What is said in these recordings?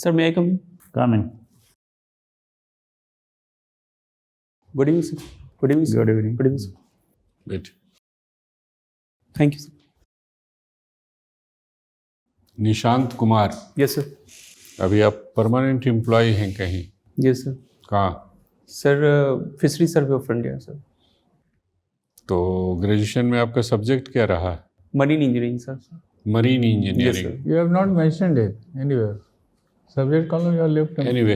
Sir, may I come in? Come in. Good evening, sir. Good evening, sir. Good evening. Good evening, sir. बैठ। Thank you, sir. Nishant Kumar, Yes, sir. अभी आप permanent employ हैं कहीं? Yes, sir. कहाँ? Sir, Fishery Survey of India, sir. तो graduation में आपका subject क्या रहा? Marine engineering, sir. Marine Yes, engineering. sir. You have not mentioned it anywhere. Subject column you have left. Anyway,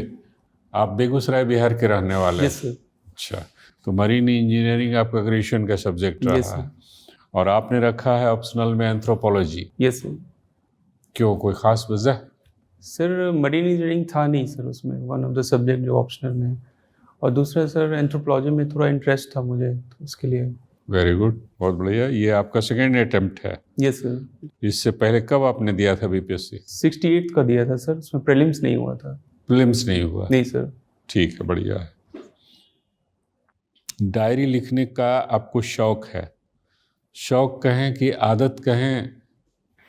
आप बेगूसराय बिहार के रहने वाले हैं? Yes, sir. अच्छा, तो मरीन इंजीनियरिंग आपका ग्रेजुएशन का सब्जेक्ट Yes, रहा sir. और आपने रखा है ऑप्शनल में एंथ्रोपोलॉजी। Yes, sir. क्यों, कोई खास वजह? सर मरीन इंजीनियरिंग था नहीं सर उसमें, वन ऑफ द सब्जेक्ट जो ऑप्शनल में है। और दूसरा सर एंथ्रोपोलॉजी में थोड़ा इंटरेस्ट था मुझे, तो उसके लिए। वेरी गुड, बहुत बढ़िया। ये आपका सेकेंड अटेम्प्ट है? Yes sir. इससे पहले कब आपने दिया था बीपीएससी? 68 का दिया था सर, उसमें प्रीलिम्स नहीं हुआ था। प्रीलिम्स नहीं हुआ? नहीं सर। ठीक है, बढ़िया है। डायरी लिखने का आपको शौक है? शौक कहें कि आदत कहें,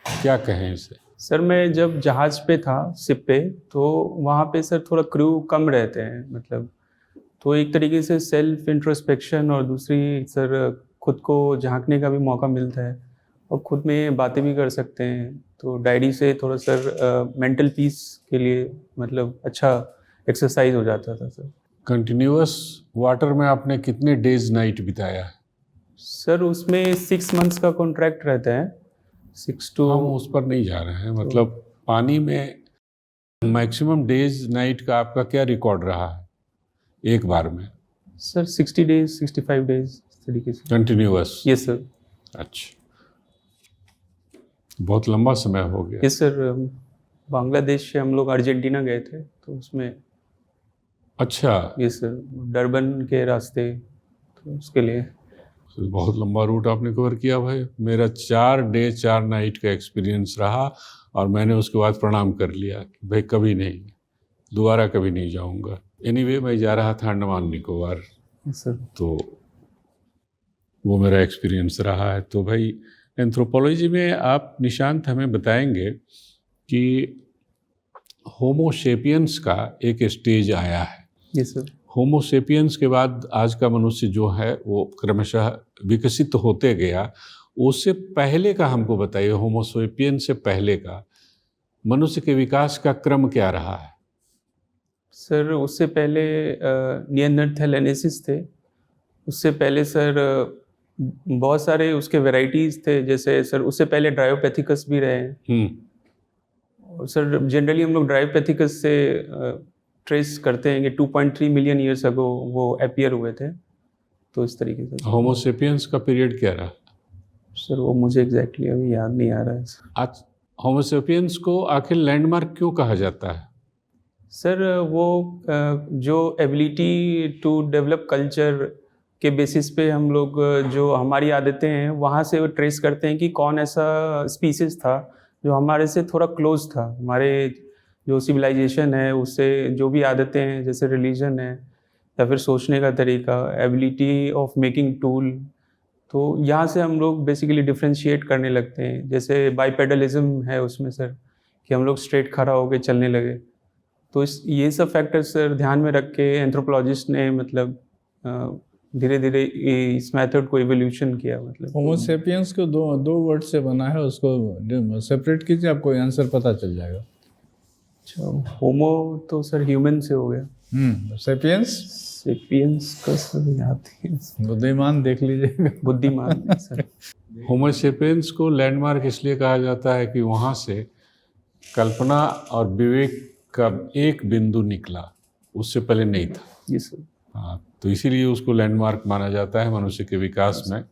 क्या कहें इसे? सर मैं जब जहाज़ पे था, शिप पे, तो वहाँ पे सर थोड़ा क्रू कम रहते हैं, मतलब तो एक तरीके से सेल्फ इंट्रोस्पेक्शन और दूसरी सर खुद को झांकने का भी मौका मिलता है और खुद में बातें भी कर सकते हैं। तो डायरी से थोड़ा सर मेंटल पीस के लिए मतलब अच्छा एक्सरसाइज हो जाता था सर। कंटिन्यूअस वाटर में आपने कितने डेज नाइट बिताया है? सर उसमें 6 मंथ्स का कॉन्ट्रैक्ट रहता है, 6 to। हम उस पर नहीं जा रहे हैं, मतलब पानी में मैक्सिमम डेज नाइट का आपका क्या रिकॉर्ड रहा है एक बार में? सर 60 डेज 65 डेज इस तरीके से। कंटिन्यूअस? Yes sir. अच्छा, बहुत लंबा समय हो गया। यस सर, बांग्लादेश से हम लोग अर्जेंटीना गए थे, तो उसमें। अच्छा, यस सर, डरबन के रास्ते, तो उसके लिए। तो बहुत लंबा रूट आपने कवर किया भाई। मेरा 4 डे 4 नाइट का एक्सपीरियंस रहा और मैंने उसके बाद प्रणाम कर लिया कि भाई कभी नहीं, दोबारा कभी नहीं जाऊंगा। एनीवे, मैं जा रहा था अंडमान निकोबार, यस सर। तो वो मेरा एक्सपीरियंस रहा है। तो भाई एंथ्रोपोलॉजी में आप निशांत हमें बताएंगे कि होमोसेपियंस का एक स्टेज आया है। Yes sir. होमोसेपियंस के बाद आज का मनुष्य जो है वो क्रमशः विकसित होते गया। उससे पहले का हमको बताइए, होमोसेपियन से पहले का मनुष्य के विकास का क्रम क्या रहा है? सर उससे पहले निएंडरथैलेनेसिस थे। उससे पहले सर बहुत सारे उसके वैरायटीज़ थे, जैसे सर उससे पहले ड्रायोपैथिकस भी रहे हैं। और सर जनरली हम लोग ड्रायोपैथिकस से ट्रेस करते हैं कि 2.3 मिलियन ईयर्स अगो वो अपीयर हुए थे, तो इस तरीके से। होमोसेपियंस का पीरियड क्या रहा? सर वो मुझे एग्जैक्टली अभी याद नहीं आ रहा है। आज होमोसेपियंस को आखिर लैंडमार्क क्यों कहा जाता है? सर वो जो एबिलिटी टू डेवलप कल्चर के बेसिस पे हम लोग जो हमारी आदतें हैं वहाँ से वो ट्रेस करते हैं कि कौन ऐसा स्पीसीज था जो हमारे से थोड़ा क्लोज था। हमारे जो सिविलाइजेशन है उससे जो भी आदतें हैं, जैसे रिलीजन है या फिर सोचने का तरीका, एबिलिटी ऑफ मेकिंग टूल, तो यहाँ से हम लोग बेसिकली डिफ्रेंशिएट करने लगते हैं। जैसे बाइपेडलिज्म है उसमें सर, कि हम लोग स्ट्रेट खड़ा होकर चलने लगे। तो ये सब फैक्टर्स सर ध्यान में रख के एंथ्रोपोलॉजिस्ट ने मतलब धीरे धीरे इस मेथड को इवोल्यूशन किया। मतलब होमोसेपियंस को दो वर्ड से बना है, उसको सेपरेट कीजिए, आपको आंसर पता चल जाएगा। अच्छा, होमो तो सर ह्यूमन से हो गया। सेपियंस सेपियंस का सर याद है। बुद्धिमान देख लीजिएगा। बुद्धिमान सर। होमोसेपियंस को लैंडमार्क इसलिए कहा जाता है कि वहाँ से कल्पना और विवेक का एक बिंदु निकला, उससे पहले नहीं था। जी सर। हाँ, तो इसीलिए उसको लैंडमार्क माना जाता है मनुष्य के विकास में।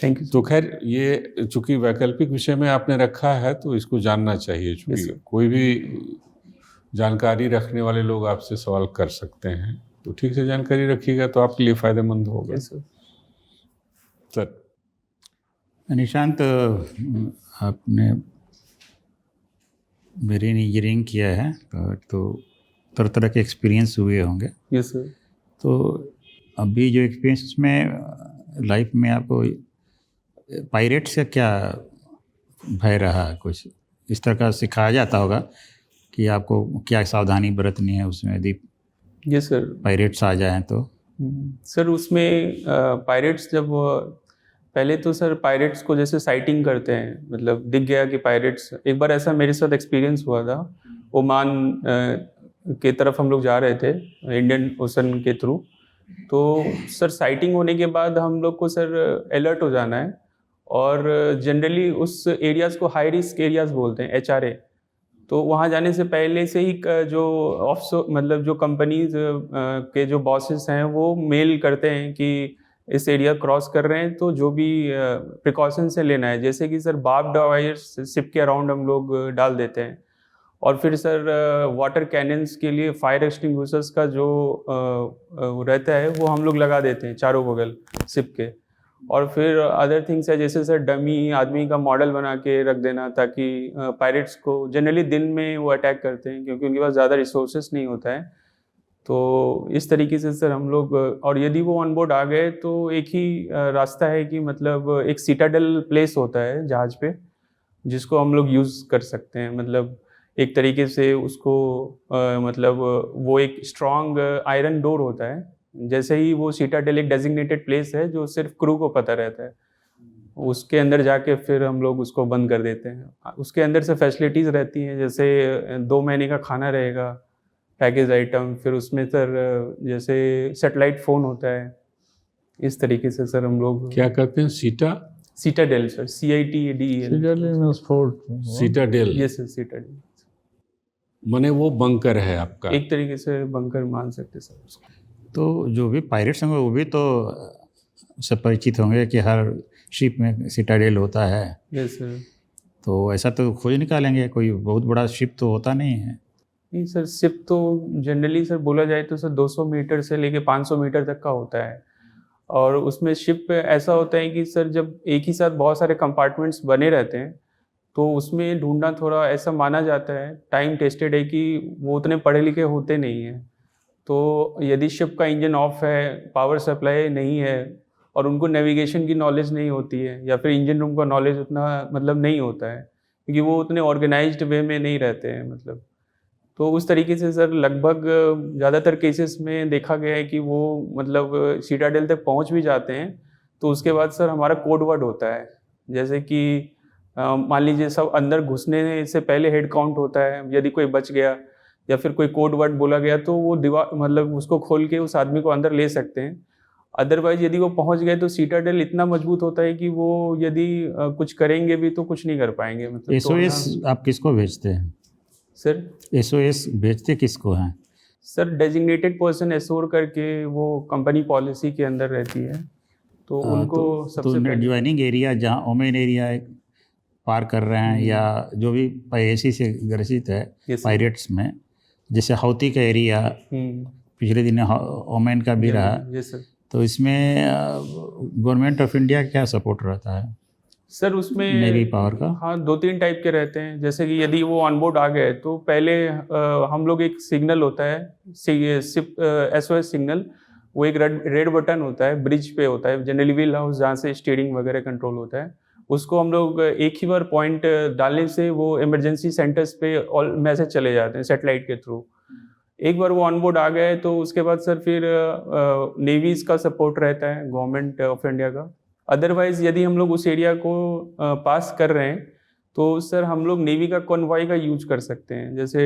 Thank you. तो खैर, ये चूंकि वैकल्पिक विषय में आपने रखा है तो इसको जानना चाहिए, चूंकि कोई भी जानकारी रखने वाले लोग आपसे सवाल कर सकते हैं, तो ठीक से जानकारी रखिएगा तो आपके लिए फायदेमंद होगा। सर निशांत, आपने मेरीन इंजीनियरिंग किया है तो तरह तरह के एक्सपीरियंस हुए होंगे। Yes sir. तो अभी जो एक्सपीरियंस में लाइफ में आपको पायरेट से क्या भय रहा? कुछ इस तरह का सिखाया जाता होगा कि आपको क्या सावधानी बरतनी है उसमें यदि ये सर। पायरेट्स आ जाएं तो? सर उसमें पायरेट्स जब पहले तो सर पायरेट्स को जैसे साइटिंग करते हैं, मतलब दिख गया कि पायरेट्स, एक बार ऐसा मेरे साथ एक्सपीरियंस हुआ था। ओमान के तरफ हम लोग जा रहे थे इंडियन ओशन के थ्रू, तो सर साइटिंग होने के बाद हम लोग को सर अलर्ट हो जाना है, और जनरली उस एरियाज़ को हाई रिस्क एरियाज़ बोलते हैं, HRA। तो वहाँ जाने से पहले से ही जो मतलब जो कंपनीज के जो बॉसेस हैं वो मेल करते हैं कि इस एरिया क्रॉस कर रहे हैं तो जो भी प्रिकॉशन से लेना है, जैसे कि सर बार्ब्ड वायर्स शिप के अराउंड हम लोग डाल देते हैं, और फिर सर वाटर कैनन्स के लिए फायर एक्सटिंग्विशर्स का जो रहता है वो हम लोग लगा देते हैं चारों बगल शिप के। और फिर अदर थिंग्स है जैसे सर डमी आदमी का मॉडल बना के रख देना, ताकि पायरेट्स को जनरली दिन में वो अटैक करते हैं क्योंकि उनके पास ज़्यादा रिसोर्सेस नहीं होता है। तो इस तरीके से सर हम लोग, और यदि वो ऑन बोर्ड आ गए तो एक ही रास्ता है कि मतलब एक सिटाडेल प्लेस होता है जहाज पे जिसको हम लोग यूज़ कर सकते हैं। मतलब एक तरीके से उसको मतलब वो एक स्ट्रॉन्ग आयरन डोर होता है, जैसे ही वो सिटाडेल एक डेजिग्नेटेड प्लेस है जो सिर्फ क्रू को पता रहता है, उसके अंदर जाके फिर हम लोग उसको बंद कर देते हैं। उसके अंदर से फैसिलिटीज़ रहती हैं, जैसे 2 महीने का खाना रहेगा, पैकेज आइटम, फिर उसमें सर जैसे सेटेलाइट फ़ोन होता है। इस तरीके से सर हम लोग क्या कहते हैं? Citadel sir, CITADEL। सिटाडेल। ये सर सिटाडेल माने वो बंकर है आपका? एक तरीके से बंकर मान सकते सर उसको। तो जो भी पायरेट्स होंगे वो भी तो उससे परिचित होंगे कि हर शिप में सिटाडेल होता है। Yes sir. तो ऐसा तो खोज निकालेंगे, कोई बहुत बड़ा शिप तो होता नहीं है। नहीं सर, शिप तो जनरली सर बोला जाए तो सर 200 मीटर से लेके 500 मीटर तक का होता है, और उसमें शिप ऐसा होता है कि सर जब एक ही साथ बहुत सारे कंपार्टमेंट्स बने रहते हैं तो उसमें ढूंढना थोड़ा ऐसा माना जाता है, टाइम टेस्टेड है कि वो उतने पढ़े लिखे होते नहीं हैं। तो यदि शिप का इंजन ऑफ है, पावर सप्लाई नहीं है, और उनको नेविगेशन की नॉलेज नहीं होती है, या फिर इंजन रूम का नॉलेज उतना मतलब नहीं होता है क्योंकि वो उतने ऑर्गेनाइज्ड वे में नहीं रहते हैं, मतलब तो उस तरीके से सर लगभग ज़्यादातर केसेस में देखा गया है कि वो मतलब सिटाडेल तक पहुंच भी जाते हैं तो उसके बाद सर हमारा कोड वर्ड होता है, जैसे कि मान लीजिए सब अंदर घुसने से पहले हेड काउंट होता है, यदि कोई बच गया या फिर कोई कोड वर्ड बोला गया तो वो दीवार मतलब उसको खोल के उस आदमी को अंदर ले सकते हैं। अदरवाइज यदि वो पहुंच गए तो सिटाडेल इतना मजबूत होता है कि वो यदि कुछ करेंगे भी तो कुछ नहीं कर पाएंगे। मतलब SOS आप किसको भेजते हैं सर? SOS भेजते किसको हैं सर? डेजिग्नेटेड पर्सन एश्योर करके वो कंपनी पॉलिसी के अंदर रहती है, तो उनको सबसे पहले ज्वाइनिंग एरिया जहाँ ओमेन एरिया पार कर रहे हैं या जो भी पायरेसी से ग्रसित है पायरेट्स में, जैसे हौती का एरिया पिछले दिन ओमेन का भी रहा, तो इसमें गवर्नमेंट ऑफ इंडिया क्या सपोर्ट रहता है सर? उसमें नेवी पावर का? हाँ, 2-3 टाइप के रहते हैं। जैसे कि यदि वो ऑनबोर्ड आ गए तो पहले हम लोग एक सिग्नल होता है SOS सिग्नल, वो एक रेड बटन होता है, ब्रिज पे होता है, जनरली व्हील हाउस जहाँ से स्टीयरिंग वगैरह कंट्रोल होता है, उसको हम लोग एक ही बार पॉइंट डालने से वो इमरजेंसी सेंटर्स पे ऑल मैसेज चले जाते हैं सेटेलाइट के थ्रू। एक बार वो ऑनबोर्ड आ गए तो उसके बाद सर फिर नेवीज़ का सपोर्ट रहता है, गवर्नमेंट ऑफ इंडिया का। अदरवाइज़ यदि हम लोग उस एरिया को पास कर रहे हैं तो सर हम लोग नेवी का कॉन्वॉय का यूज कर सकते हैं, जैसे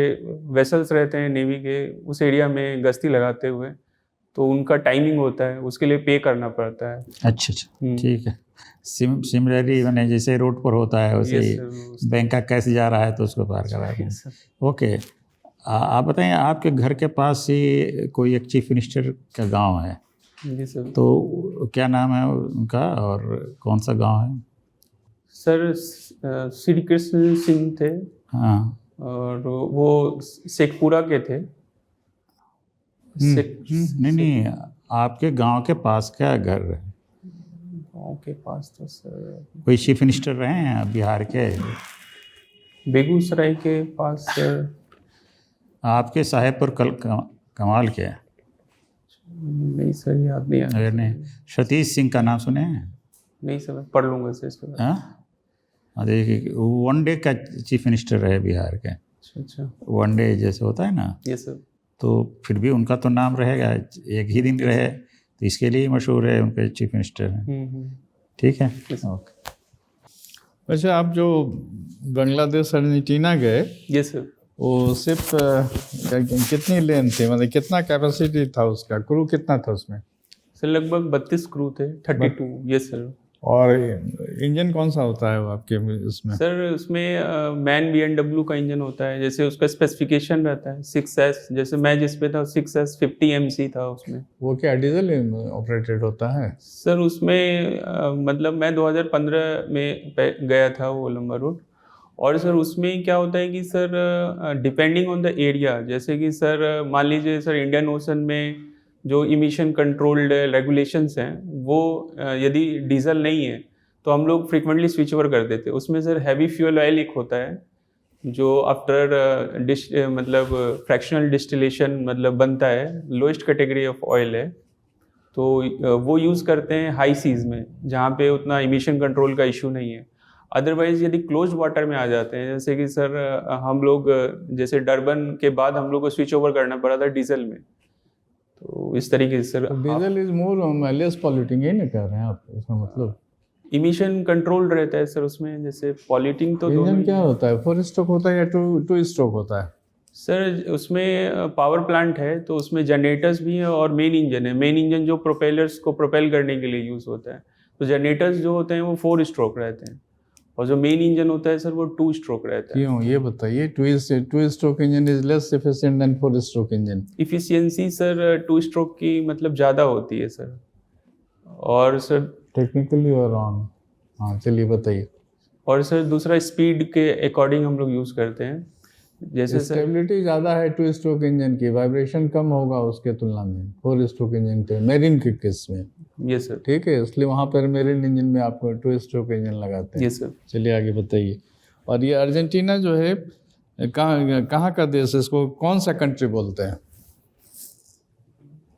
वेसल्स रहते हैं नेवी के उस एरिया में गश्ती लगाते हुए, तो उनका टाइमिंग होता है, उसके लिए पे करना पड़ता है। अच्छा, ठीक है। सिमिलरली मैंने जैसे रोड पर होता है वैसे बैंक का कैश जा रहा है तो उसको पार करा है। ओके, आप बताएं, आपके घर के पास ही कोई एक चीफ मिनिस्टर का गांव है जी सर, तो क्या नाम है उनका और कौन सा गांव है? सर श्री कृष्ण सिंह थे। हाँ, और वो शेखपुरा के थे। नहीं, आपके गांव के पास क्या घर है? गाँव के पास तो सर कोई चीफ मिनिस्टर रहे हैं बिहार के? बेगूसराय के पास सर आपके साहेबपुर कमाल के? नहीं सर, याद नहीं अरे नहीं, सतीश सिंह का नाम सुने हैं? नहीं सर, मैं पढ़ लूँगा सर इसके बाद। हाँ, देखिए वन डे का चीफ मिनिस्टर रहे बिहार के। अच्छा। वनडे जैसे होता है ना, यस सर। तो फिर भी उनका तो नाम रहेगा, एक ही दिन रहे तो इसके लिए मशहूर है, उनके चीफ मिनिस्टर हैं। ठीक है, ओके। अच्छा, आप जो बांग्लादेश अर्जेंटीना गए, यस सर। वो सिर्फ कितनी लेन थी, मतलब कितना कैपेसिटी था उसका, क्रू कितना था उसमें? सर लगभग 32 क्रू थे, 32। Yes sir. और इंजन कौन सा होता है वो आपके इसमें? सर उसमें मैन BMW का इंजन होता है, जैसे उसका स्पेसिफिकेशन रहता है 6S, जैसे मैं जिस पे था 6S 50 MC था उसमें। वो क्या डीजल ऑपरेटेड होता है? सर उसमें मतलब मैं 2015 में गया था वो लंबा रूट। और सर उसमें क्या होता है कि sir depending on the area, जैसे कि सर मान लीजिए सर इंडियन ओशन में जो इमिशन कंट्रोल्ड रेगुलेशंस हैं वो यदि डीजल नहीं है तो हम लोग फ्रीक्वेंटली स्विच ओवर कर देते हैं। उसमें सर हैवी फ्यूल ऑयल एक होता है जो आफ्टर मतलब फ्रैक्शनल डिस्टिलेशन मतलब बनता है, लोएस्ट कैटेगरी ऑफ ऑयल है। तो वो यूज़ करते हैं हाई सीज़ में जहाँ पे उतना इमिशन कंट्रोल का इशू नहीं है। अदरवाइज़ यदि क्लोज वाटर में आ जाते हैं, जैसे कि सर हम लोग जैसे डरबन के बाद हम लोग को स्विच ओवर करना पड़ा था डीजल में, तो इस तरीके से sir diesel is more less polluting, ये नहीं कह रहे हैं आप इसका मतलब? इमिशन कंट्रोल रहता है सर उसमें, जैसे पॉल्यूटिंग तो इंजन क्या होता है, 4 स्ट्रोक होता है या टू स्ट्रोक होता है? सर उसमें पावर प्लांट है तो उसमें जनरेटर्स भी हैं और मेन इंजन है। मेन इंजन जो प्रोपेलर्स को प्रोपेल करने के लिए यूज़ होता है, तो जनरेटर्स जो होते हैं वो 4 स्ट्रोक रहते हैं और जो मेन इंजन होता है सर वो 2 स्ट्रोक रहता है। क्यों, ये बताइए। Two stroke engine is less efficient then 4 stroke engine. Efficiency sir 2 stroke की मतलब ज़्यादा होती है सर। और सर टेक्निकली और रॉन्ग, हाँ चलिए बताइए। और सर दूसरा स्पीड के अकॉर्डिंग हम लोग यूज़ करते हैं, जैसे सर स्टेबिलिटी ज़्यादा है 2 स्ट्रोक इंजन की, वाइब्रेशन कम होगा उसके तुलना में 4 स्ट्रोक इंजन के, मेरिन के केस में। Yes sir. ठीक है, इसलिए वहाँ पर मेरिन इंजन में आपको 2 स्ट्रोक इंजन लगाते हैं। Yes sir. चलिए आगे बताइए। और ये अर्जेंटीना जो है कहाँ का देश है, इसको कौन सा कंट्री बोलते हैं?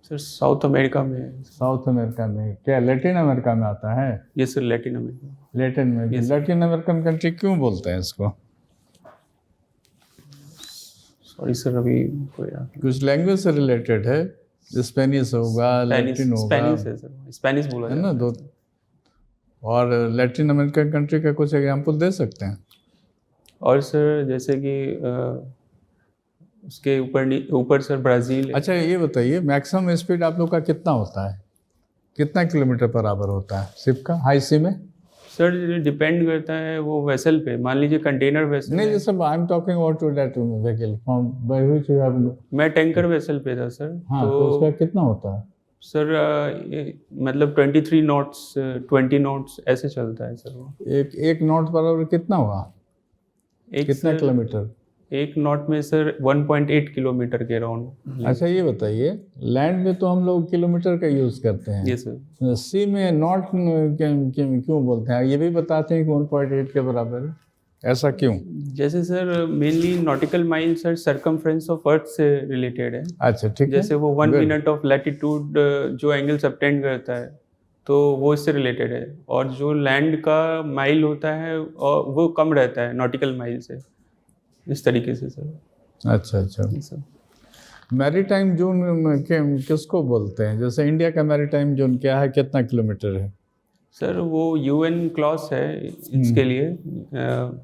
सर साउथ अमेरिका में है। साउथ अमेरिका में? क्या लैटिन अमेरिका में आता है? Yes sir, Latin America. Latin में भी? लैटिन अमेरिकन कंट्री क्यों बोलते हैं इसको? सॉरी सर, अभी कोई याद नहीं। कुछ लैंग्वेज से रिलेटेड है, स्पेनिश होगा, लैटिन होगा, स्पेनिश है सर, स्पेनिश बोला है ना जाता है। दो। और लैटिन अमेरिकन कंट्री का कुछ एग्जांपल दे सकते हैं? और सर जैसे कि उसके ऊपर सर ब्राज़ील है। अच्छा ये बताइए, मैक्सिमम स्पीड आप लोग का कितना होता है, कितना किलोमीटर पर आवर होता है शिप का हाई सी में? सर डिपेंड करता है वो वेसल पे। मान लीजिए कंटेनर वेसल नहीं, है। जैसे I am talking about that vehicle from by which you have. मैं टैंकर वेसल पे था सर। हाँ, तो उसका कितना होता है? सर मतलब 23 नॉट्स 20 नॉट्स ऐसे चलता है सर वो। एक नॉट पर आवर कितना हुआ, कितना सर, किलोमीटर? एक नॉट में सर 1.8 किलोमीटर के राउंड। अच्छा ये बताइए, लैंड में तो हम लोग किलोमीटर का यूज़ करते हैं, ये सर। सी में नॉट क्यों बोलते हैं? ये भी बताते हैं कि 1.8 के बराबर है, ऐसा क्यों? जैसे sir mainly nautical mile sir circumference of earth से रिलेटेड है। अच्छा ठीक है। जैसे वो 1 मिनट ऑफ लैटिट्यूड जो एंगल सबटेंड करता है तो वो इससे रिलेटेड है। और जो लैंड का माइल होता है और वो कम रहता है नॉटिकल माइल से, इस तरीके से सर। अच्छा अच्छा। सर मैरीटाइम जोन किसको बोलते हैं? जैसे इंडिया का मैरीटाइम जोन क्या है, कितना किलोमीटर है? सर वो UN क्लॉज है इसके लिए।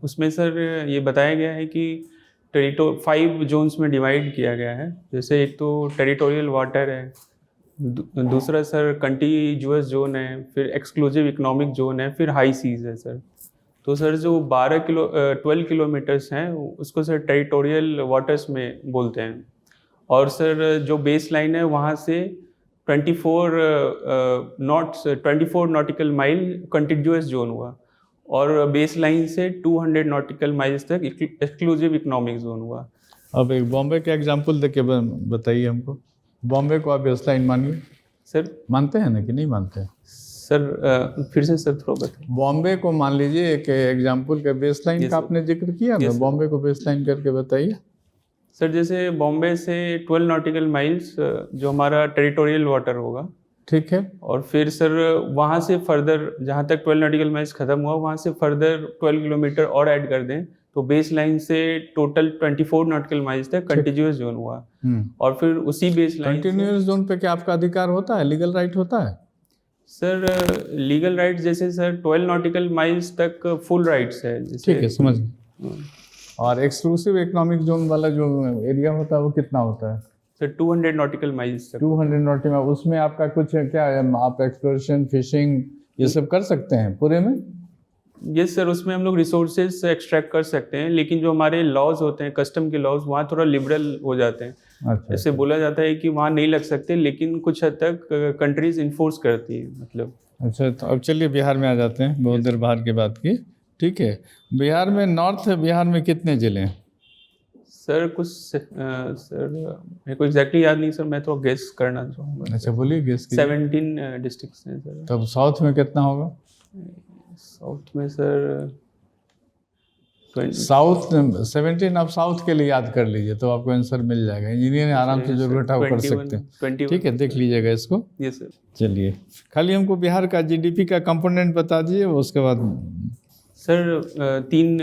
उसमें सर ये बताया गया है कि 5 जोन्स में डिवाइड किया गया है। जैसे एक तो टेरिटोरियल वाटर है, दूसरा सर कंटीजुअस जोन है, फिर एक्सक्लूसिव इकोनॉमिक जोन है, फिर हाई सीज है सर। तो सर जो 12 किलोमीटर्स हैं उसको सर टेरिटोरियल वाटर्स में बोलते हैं। और सर जो बेस लाइन है वहाँ से 24 नॉटिकल माइल कंटिन्यूअस जोन हुआ और बेस लाइन से 200 नॉटिकल माइल्स तक एक्सक्लूसिव इकोनॉमिक जोन हुआ। अब एक बॉम्बे का एग्जांपल देके बताइए हमको। बॉम्बे को आप बेस लाइन मानिए सर। मानते हैं ना कि नहीं मानते? सर फिर से सर थोड़ा बताइए। बॉम्बे को मान लीजिए, एक एग्जांपल का बेस लाइन का आपने जिक्र किया ना, बॉम्बे को बेस लाइन करके बताइए। सर जैसे बॉम्बे से 12 नॉटिकल माइल्स जो हमारा टेरिटोरियल वाटर होगा, ठीक है। और फिर सर वहाँ से फर्दर जहाँ तक 12 नॉटिकल माइल्स ख़त्म हुआ वहाँ से फर्दर 12 किलोमीटर और ऐड कर दें तो बेस लाइन से टोटल 24 नॉटिकल माइल्स तक कंटिन्यूअस जोन हुआ, और फिर उसी बेस लाइन कंटिन्यूअस जोन पे क्या आपका अधिकार होता है, लीगल राइट होता है? सर लीगल राइट जैसे सर 12 नॉटिकल माइल्स तक फुल राइट्स है, जैसे ठीक है, समझ गए। और एक्सक्लूसिव इकोनॉमिक जोन वाला जो एरिया होता है वो कितना होता है? सर 200 नॉटिकल माइल्स तक। 200 नॉटिकल, उसमें आपका कुछ क्या है, आप एक्सप्लोरेशन, फिशिंग ये सब कर सकते हैं पूरे में? यस सर, उसमें हम लोग रिसोर्सेज एक्सट्रैक्ट कर सकते हैं, लेकिन जो हमारे लॉज होते हैं, कस्टम के लॉज, वहाँ थोड़ा लिबरल हो जाते हैं। अच्छा, ऐसे बोला जाता है कि वहाँ नहीं लग सकते, लेकिन कुछ हद तक कंट्रीज इन्फोर्स करती है, मतलब। अच्छा, तो अब चलिए बिहार में आ जाते हैं, बहुत देर बाहर की बात की। ठीक है, बिहार में, नॉर्थ बिहार में कितने ज़िले हैं? सर कुछ सर मेरे को एग्जैक्टली याद नहीं सर, मैं तो गेस करना चाहूँगा। अच्छा, बोलिए, गेस कीजिए। 17 डिस्ट्रिक्ट्स हैं सर। तब साउथ में कितना होगा? साउथ में सर 20। साउथ 17 आप साउथ के लिए याद कर लीजिए, तो आपको आंसर मिल जाएगा। इंजीनियर आराम से जो बेटा वो कर सकते हैं। 21। ठीक है, देख लीजिएगा इसको। Yes sir. चलिए, खाली हमको बिहार का जीडीपी का कंपोनेंट बता दीजिए, उसके बाद। सर 3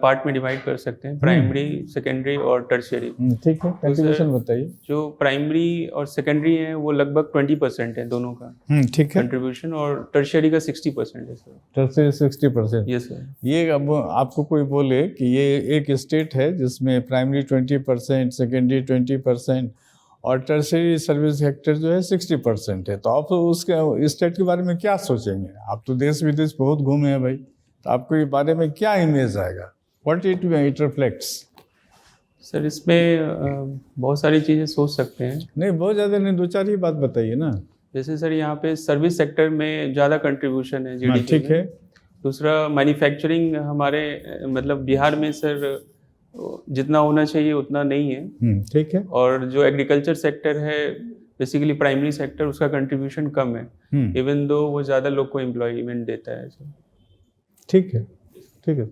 पार्ट में डिवाइड कर सकते हैं, प्राइमरी, सेकेंडरी और टर्शियरी। ठीक है, कंट्रीब्यूशन बताइए। जो प्राइमरी और सेकेंडरी है वो लगभग 20% है दोनों का ठीक है, कंट्रीब्यूशन, और टर्शियरी का 60% है सर। टर्शियरी 60%। Yes sir. ये अब आपको कोई बोले कि ये एक स्टेट है जिसमें प्राइमरी 20%, सेकेंडरी 20% और टर्शियरी सर्विस सेक्टर जो है 60% है, तो आप उसके स्टेट के बारे में क्या सोचेंगे? आप तो देश विदेश बहुत घूमे हैं भाई, तो आपको ये बारे में क्या इमेज आएगा? What it reflects? सर इसमें बहुत सारी चीज़ें सोच सकते हैं। नहीं, बहुत ज़्यादा नहीं, 2-4 ही बात बताइए ना। जैसे सर यहाँ पे सर्विस सेक्टर में ज़्यादा कंट्रीब्यूशन है जीडीपी ठीक में। है। दूसरा, मैन्युफैक्चरिंग हमारे मतलब बिहार में सर जितना होना चाहिए उतना नहीं है। ठीक है। और जो एग्रीकल्चर सेक्टर है, बेसिकली प्राइमरी सेक्टर, उसका कंट्रीब्यूशन कम है, इवन दो वो ज़्यादा लोग को एम्प्लॉयमेंट देता है सर। ठीक है, ठीक है।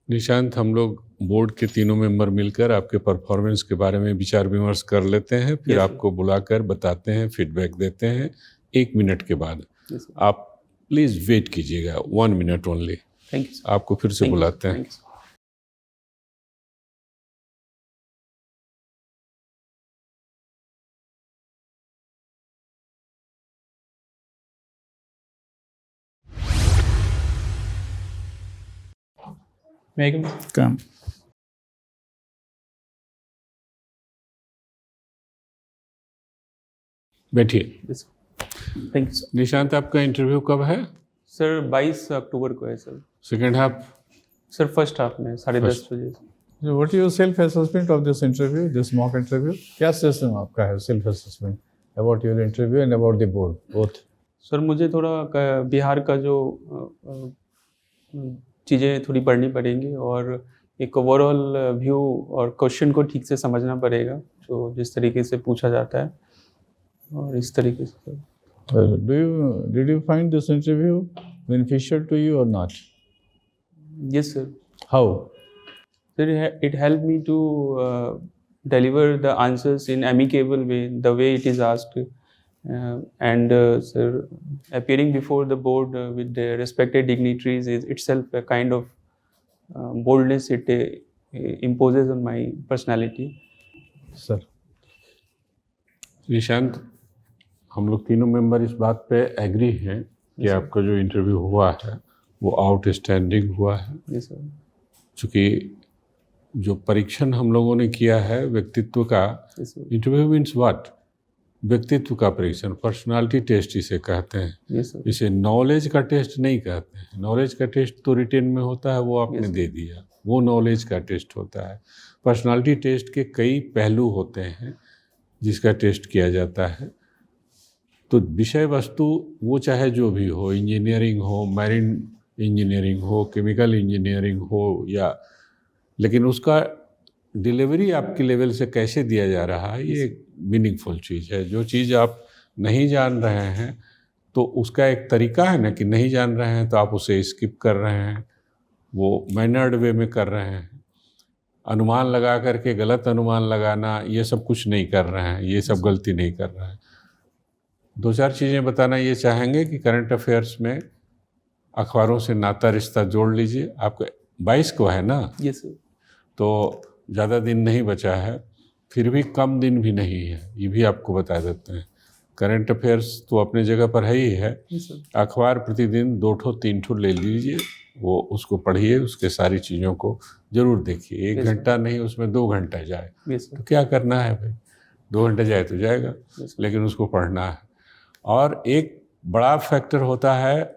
निशांत, हम लोग बोर्ड के तीनों मेंबर मिलकर आपके परफॉर्मेंस के बारे में विचार विमर्श कर लेते हैं, फिर आपको बुलाकर बताते हैं, फीडबैक देते हैं 1 मिनट के बाद। आप प्लीज़ वेट कीजिएगा 1 मिनट ओनली। Thank you. आपको फिर से बुलाते हैं। काम बैठिए। Thank you. निशांत, आपका इंटरव्यू कब है? सर 22 अक्टूबर को है sir. Second half? Sir first half में 10:30 बजे। So what is your self assessment of this interview, this mock interview? क्या सिस्टम आपका है self assessment about your interview and about the board both? Sir मुझे थोड़ा बिहार का जो चीज़ें थोड़ी पढ़नी पड़ेंगी, और एक ओवरऑल व्यू और क्वेश्चन को ठीक से समझना पड़ेगा, जो जिस तरीके से पूछा जाता है, और इस तरीके से। Did you find this interview beneficial to you or not? Yes sir. How? Sir, it helped me to deliver the answers in amicable way, the way it is asked, and sir, appearing before the board with the respected dignitaries is itself a kind of boldness it imposes on my personality. Sir Nishant, हम लोग तीनों member इस बात पे agree हैं कि आपका जो इंटरव्यू हुआ है वो आउटस्टैंडिंग हुआ है। Yes sir. चूँकि जो परीक्षण हम लोगों ने किया है व्यक्तित्व का, इंटरव्यू मीन्स व्हाट? व्यक्तित्व का परीक्षण, पर्सनालिटी टेस्ट इसे कहते हैं। Yes sir. इसे नॉलेज का टेस्ट नहीं कहते हैं। नॉलेज का टेस्ट तो रिटेन में होता है, वो आपने दे दिया, वो नॉलेज का टेस्ट होता है। पर्सनालिटी टेस्ट के कई पहलू होते हैं जिसका टेस्ट किया जाता है। तो विषय वस्तु वो चाहे जो भी हो, इंजीनियरिंग हो, मैरीन इंजीनियरिंग हो, केमिकल इंजीनियरिंग हो, या लेकिन उसका डिलीवरी आपके लेवल से कैसे दिया जा रहा है, ये एक मीनिंगफुल चीज़ है। जो चीज़ आप नहीं जान रहे हैं तो उसका एक तरीका है ना कि नहीं जान रहे हैं तो आप उसे स्किप कर रहे हैं, वो मैनर्ड वे में कर रहे हैं। अनुमान लगा करके गलत अनुमान लगाना, ये सब कुछ नहीं कर रहे हैं, ये सब गलती नहीं कर रहे हैं। 2-4 चीज़ें बताना ये चाहेंगे कि करंट अफेयर्स में अखबारों से नाता रिश्ता जोड़ लीजिए। आपको 22 को है ना, यस सर। तो ज़्यादा दिन नहीं बचा है, फिर भी कम दिन भी नहीं है, ये भी आपको बता देते हैं। करंट अफेयर्स तो अपने जगह पर है ही है, अखबार प्रतिदिन 2 ठो 3 ठो ले लीजिए, वो उसको पढ़िए, उसके सारी चीज़ों को ज़रूर देखिए। 1 घंटा नहीं, उसमें 2 घंटा जाए तो क्या करना है भाई, 2 घंटे जाए तो जाएगा, लेकिन उसको पढ़ना है। और एक बड़ा फैक्टर होता है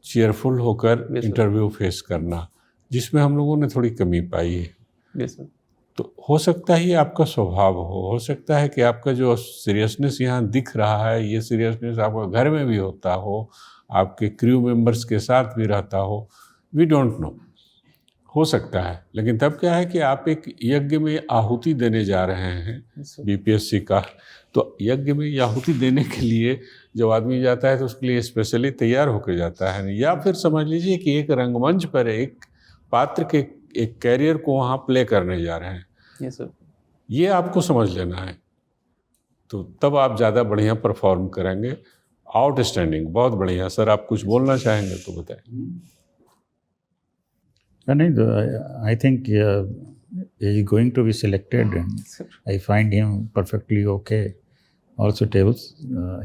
चीयरफुल होकर इंटरव्यू फेस करना, जिसमें हम लोगों ने थोड़ी कमी पाई है। तो हो सकता है ये आपका स्वभाव हो सकता है कि आपका जो सीरियसनेस यहाँ दिख रहा है, ये सीरियसनेस आपका घर में भी होता हो, आपके क्रू मेंबर्स के साथ भी रहता हो, वी डोंट नो, हो सकता है। लेकिन तब क्या है कि आप एक यज्ञ में आहुति देने जा रहे हैं बीपीएससी का, तो यज्ञ में आहुति देने के लिए जब आदमी जाता है तो उसके लिए स्पेशली तैयार होकर जाता है, या फिर समझ लीजिए कि एक रंगमंच पर एक पात्र के एक कैरियर को वहाँ प्ले करने जा रहे हैं। Yes sir. ये आपको समझ लेना है, तो तब आप ज़्यादा बढ़िया परफॉर्म करेंगे। आउटस्टैंडिंग, बहुत बढ़िया। सर आप कुछ बोलना चाहेंगे तो बताएं। नहीं, I think he is going to be selected, and I find him perfectly okay. Also tables,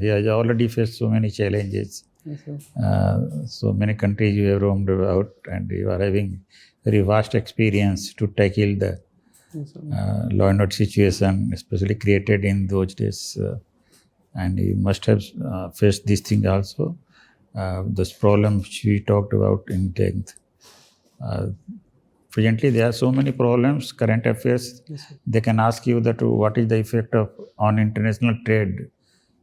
he has already faced so many challenges. So many countries you have roamed about, and you are having very vast experience to tackle the law and order situation, especially created in those days. And you must have faced this thing also. This problem which we talked about in length. Presently, there are so many problems, current affairs. They can ask you that what is the effect on international trade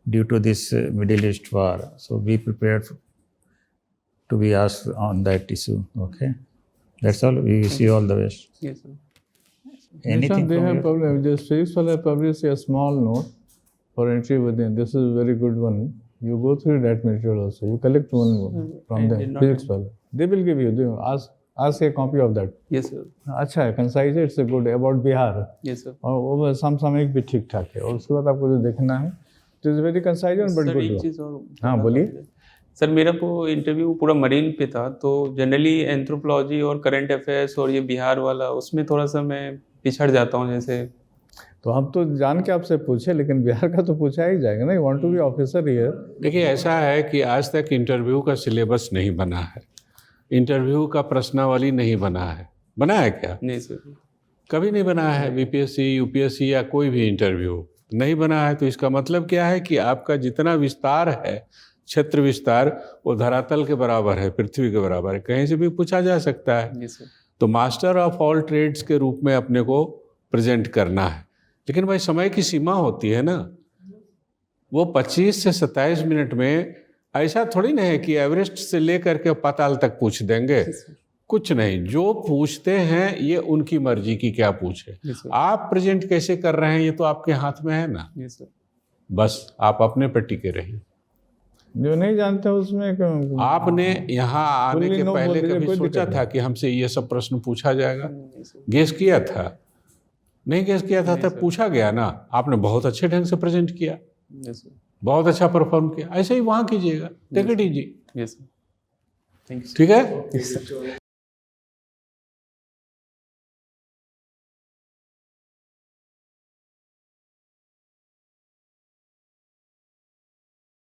due to this Middle East war. So be prepared to be asked on that issue. Okay, that's all. We wish you all the best. Yes, sir. Anything they from have your- published, just physics will have published a small note for entry within. This is a very good one. You go through that material also. You collect one from I them. did not Physics will. They will give you. They ask a copy of that. Yes, sir. अच्छा है, concise है, it's good about Bihar. Yes, sir. और वो समसामयिक भी ठीक ठाक है। और उसके बाद आपको जो देखना है, it is very concise and but sir एक गुड। चीज़ और हाँ, बोलिए। सर मेरा वो इंटरव्यू पूरा मरीन पे था, तो जनरली एंथ्रोपोलॉजी और करंट अफेयर्स और ये बिहार वाला, उसमें थोड़ा सा मैं पिछड़ जाता हूँ। जैसे तो हम तो जान के आपसे पूछे, लेकिन बिहार का तो पूछा ही जाएगा ना। You want to be officer here. देखिए ऐसा है कि आज तक इंटरव्यू का सिलेबस नहीं बना है, इंटरव्यू का प्रश्नावली नहीं बना है। बना है क्या? नहीं सर। कभी नहीं बना है। बीपीएससी, यूपीएससी या कोई भी इंटरव्यू नहीं बना है। तो इसका मतलब क्या है कि आपका जितना विस्तार है, क्षेत्र विस्तार, वो धरातल के बराबर है, पृथ्वी के बराबर है, कहीं से भी पूछा जा सकता है। Yes, sir. तो मास्टर ऑफ ऑल ट्रेड्स के रूप में अपने को प्रेजेंट करना है। लेकिन भाई समय की सीमा होती है ना, वो 25 से 27 मिनट में ऐसा थोड़ी ना है कि एवरेस्ट से लेकर के पाताल तक पूछ देंगे। कुछ नहीं, जो पूछते हैं ये उनकी मर्जी की क्या पूछे। Yes, sir. आप प्रेजेंट कैसे कर रहे हैं ये तो आपके हाथ में है ना। Yes, sir. बस आप अपने पे टिके रहिए। जो नहीं जानते उसमें क्यों? आपने यहाँ आने बोलिए, के नो पहले बोलिए, कभी कोई सोचा दिक्कत था नहीं। कि हमसे ये सब प्रश्न पूछा जाएगा? नहीं, sir. गेस किया था? नहीं गेस किया था, तब पूछा गया ना। आपने बहुत अच्छे ढंग से प्रेजेंट किया, Yes, sir. बहुत अच्छा परफॉर्म किया। ऐसे ही वहाँ कीजिएगा, take it easy. Yes, sir. Thank you, sir. ठीक है।